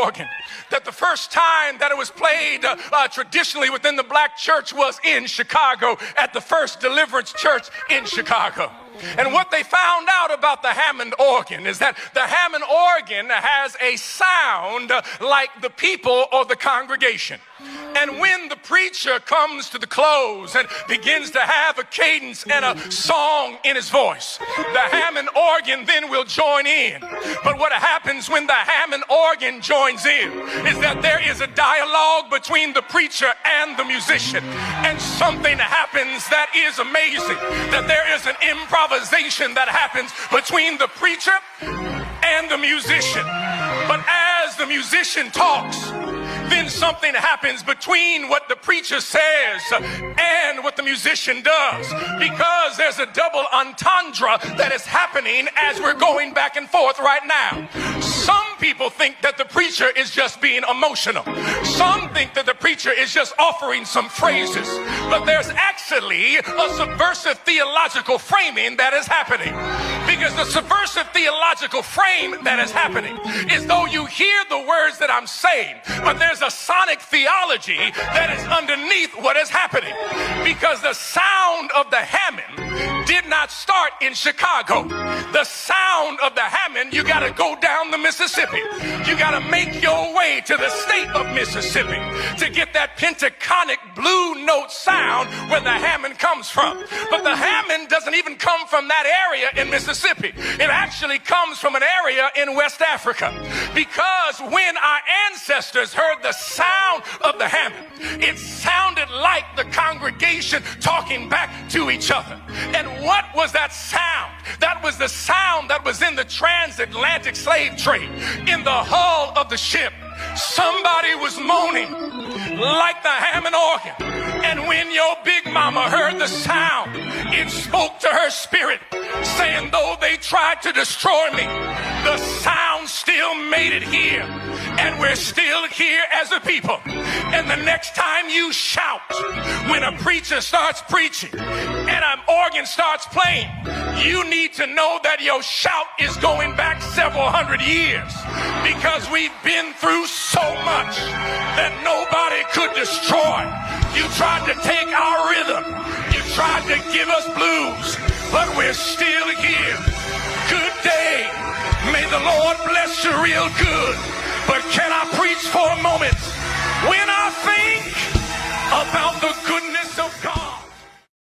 organ, that the first time that it was played traditionally within the black church was in Chicago at the First Deliverance Church in Chicago. And what they found out about the Hammond organ is that the Hammond organ has a sound like the people or the congregation. And when the preacher comes to the close and begins to have a cadence and a song in his voice, the Hammond organ then will join in. But what happens when the Hammond organ joins in is that there is a dialogue between the preacher and the musician. And something happens that is amazing, that there is an improvisation that happens between the preacher and the musician. But as the musician talks, then something happens between what the preacher says and what the musician does, because there's a double entendre that is happening as we're going back and forth right now. Some people think that the preacher is just being emotional. Some think that the preacher is just offering some phrases, but there's actually a subversive theological framing that is happening. Because the subversive theological frame that is happening is though you hear the words that I'm saying, but there's a sonic theology that is underneath what is happening. Because the sound of the Hammond did not start in Chicago. The sound of the Hammond, you got to go down the Mississippi. You got to make your way to the state of Mississippi to get that pentatonic blue note sound where the Hammond comes from. But the Hammond doesn't even come from that area in Mississippi. It actually comes from an area in West Africa. Because when our ancestors heard the sound of the Hammond, it sounded like the congregation talking back to each other. And what was that sound? That was the sound that was in the transatlantic slave trade, in the hull of the ship. Somebody was moaning like the Hammond organ. And when your big mama heard the sound, it spoke to her spirit, saying, though they tried to destroy me, the sound still made it here. And we're still here as a people. And the next time you shout, when a preacher starts preaching and an organ starts playing, you need to know that your shout is going back several hundred years. Because we've been through so much that nobody could destroy. You tried to take our rhythm. You tried to give us blues. But we're still here. Good day. May the Lord bless you real good. But can I preach for a moment? When I think about the